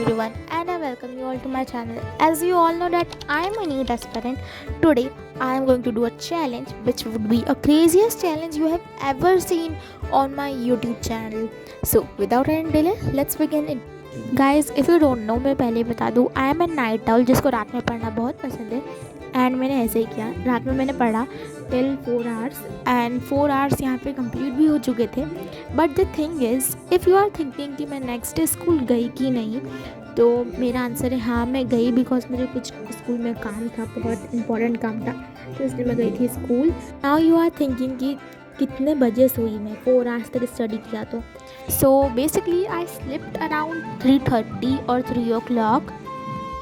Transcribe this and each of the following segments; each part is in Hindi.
everyone, and I welcome you all to my channel. As you all know that I am a new aspirant. Today I am going to do a challenge which would be a craziest challenge you have ever seen on my YouTube channel. So without any delay, let's begin it. Guys, if you don't know, मैं पहले बता दूँ, I am a night owl जिसको रात में पढ़ना बहुत पसंद है. एंड मैंने ऐसे ही किया, रात में मैंने पढ़ा टिल 4 आवर्स एंड 4 आवर्स यहाँ पे कंप्लीट भी हो चुके थे. But the thing is, if you are thinking कि मैं नेक्स्ट डे स्कूल गई कि नहीं, तो मेरा आंसर है हाँ, मैं गई. बिकॉज मुझे कुछ स्कूल में काम था, बहुत इंपॉर्टेंट काम था, तो इसलिए मैं गई थी school. Now you are thinking कि कितने बजे सोई मैं, 4 आवर्स तक स्टडी किया. तो so basically I slipped around 3:30 और 3 o'clock.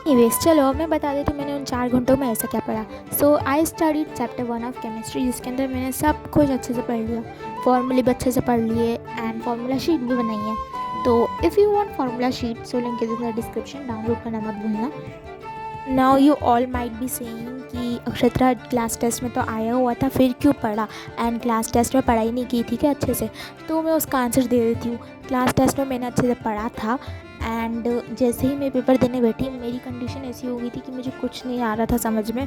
एनीवेज, चलो मैं बता देती हूँ मैंने उन 4 घंटों में ऐसा क्या पढ़ा. So I studied chapter 1 of chemistry, जिसके अंदर मैंने सब कुछ अच्छे से पढ़ लिया, फॉर्मूले भी अच्छे से पढ़ लिए एंड फार्मूला शीट भी बनाई है. तो if you want formula sheet, so link is in the description, download करना मत भूलना. Now you all might be saying कि अक्षरा क्लास टेस्ट में तो आया हुआ था, फिर क्यों पढ़ा, एंड क्लास टेस्ट में पढ़ाई नहीं की थी क्या अच्छे से. तो मैं उसका आंसर दे देती हूँ. क्लास टेस्ट में मैंने अच्छे से पढ़ा था एंड जैसे ही मैं पेपर देने बैठी, मेरी कंडीशन ऐसी हो गई थी कि मुझे कुछ नहीं आ रहा था समझ में,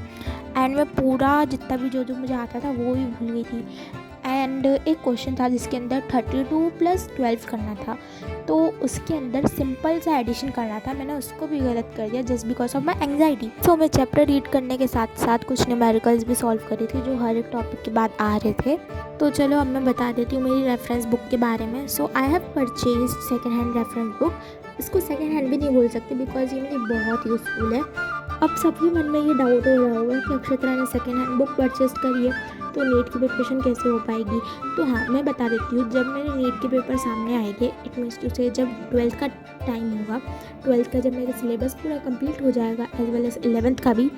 एंड मैं पूरा जितना भी जो मुझे आता था वो भी भूल गई थी. एंड एक क्वेश्चन था जिसके अंदर 32 + 12 करना था, तो उसके अंदर सिंपल सा एडिशन करना था, मैंने उसको भी गलत कर दिया just because of my anxiety. So मैं चैप्टर रीड करने के साथ साथ कुछ न्यूमेरिकल्स भी सॉल्व करी थी जो हर एक टॉपिक के बाद आ रहे थे. तो चलो अब मैं बता देती हूँ मेरी रेफरेंस बुक के बारे में. So I have purchase second hand reference book. इसको सेकेंड हैंड भी नहीं बोल सकते बिकॉज ये मेरी बहुत यूज़फुल है. अब सबके मन में ये डाउट हो रहा होगा कि अक्षरा ने सेकेंड हैंड बुक परचेज करी है, तो नीट की प्रिपरेशन कैसे हो पाएगी. तो हाँ, मैं बता देती हूँ. जब मेरे नीट के पेपर सामने आएंगे, इट मीन्स टू से जब 12th का टाइम होगा, 12th का जब मेरा सिलेबस पूरा कंप्लीट हो जाएगा एज वेल एज 11th का भी,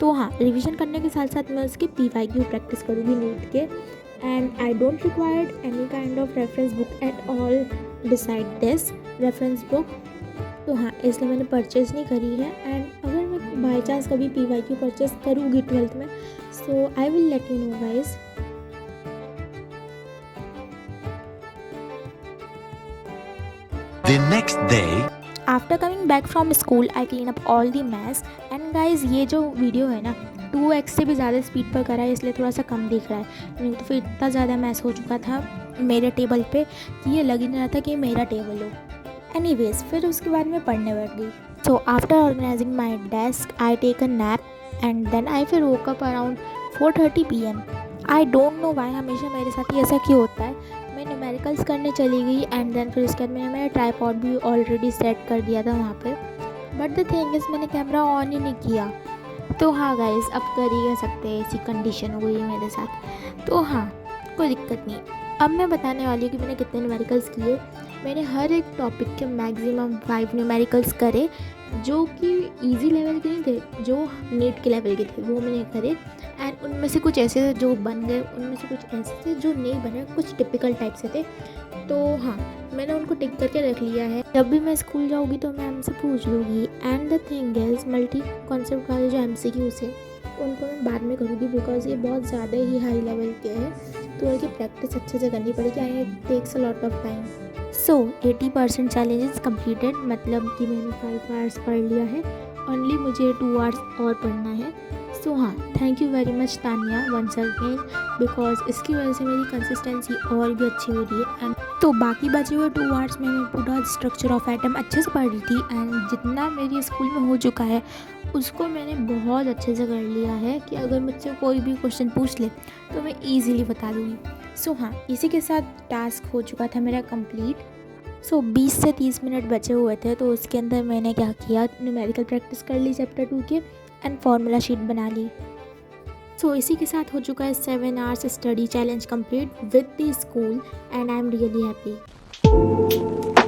तो हाँ, रिवीजन करने के साथ साथ मैं उसके PYQ प्रैक्टिस करूँगी नीट के. And I don't required any kind of reference book at all decide this reference book. तो हाँ, इसलिए मैंने परचेज़ नहीं करी है. एंड अगर मैं बाई चांस कभी PYQ परचेज़ करूँगी 12th में, so I will let you know guys. The next day, after coming back from school I clean up all the mess. And guys, ये जो वीडियो है ना 2x से भी ज़्यादा स्पीड पर करा है, इसलिए थोड़ा सा कम दिख रहा है. नहीं तो फिर इतना ज़्यादा मैस हो चुका था मेरे टेबल पे कि ये लग ही नहीं रहा था कि मेरा टेबल हो. एनीवेज, फिर उसके बाद मैं पढ़ने बैठ गई. So after organizing my desk I take a nap and then I फिर woke up around 4:30 PM. I don't know why, हमेशा मेरे साथ ही ऐसा क्यों होता है. मैं न्यूमेरिकल्स करने चली गई एंड देन फिर उसके बाद मैंने मेरा ट्राइपॉड भी ऑलरेडी सेट कर दिया था वहाँ पे. बट द थिंग इज़, मैंने कैमरा ऑन ही नहीं किया. तो हाँ गाइस, अब कर ही सकते हैं, ऐसी कंडीशन हो गई है मेरे साथ. तो हाँ, कोई दिक्कत नहीं. अब मैं बताने वाली हूँ कि मैंने कितने न्यूमेरिकल्स किए. मैंने हर एक टॉपिक के मैक्सिमम 5 न्यूमेरिकल्स करे, जो कि इजी लेवल के नहीं थे, जो नीट के लेवल के थे वो मैंने करे. एंड उनमें से कुछ ऐसे थे जो बन गए, उनमें से कुछ ऐसे थे जो नहीं बने, कुछ टिपिकल टाइप से थे. तो हाँ, मैंने उनको टिक करके रख लिया है. जब भी मैं स्कूल जाऊँगी तो मैं हमसे पूछ लूँगी. And the thing is, multi concept वाले जो MCQs है उनको मैं बाद में करूँगी बिकॉज ये बहुत ज़्यादा ही हाई लेवल के हैं, तो उनकी प्रैक्टिस अच्छे से करनी पड़ेगी and it takes a lot of time. So 80% challenges completed, मतलब कि मैंने 5 आवर्स पढ़ लिया है. ओनली मुझे 2 आवर्स और पढ़ना है. सो हाँ, thank you very much Tania once again, because इसकी वजह से मेरी कंसिस्टेंसी और भी अच्छी हो रही है. एंड तो बाकी बचे हुए 2 आवर्स में मैं पूरा स्ट्रक्चर ऑफ एटम अच्छे से पढ़ रही थी. एंड जितना मेरी स्कूल में हो चुका है उसको मैंने बहुत अच्छे से कर लिया है कि अगर मुझसे कोई भी क्वेश्चन पूछ ले तो मैं ईज़िली बता दूँगी. सो हाँ, इसी के साथ टास्क हो चुका था मेरा कंप्लीट. सो 20 से 30 मिनट बचे हुए थे, तो उसके अंदर मैंने क्या किया, न्यूमेरिकल प्रैक्टिस कर ली चैप्टर 2 के एंड फार्मूला शीट बना ली. सो इसी के साथ हो चुका है 7 hours study challenge complete with the school and I am really happy.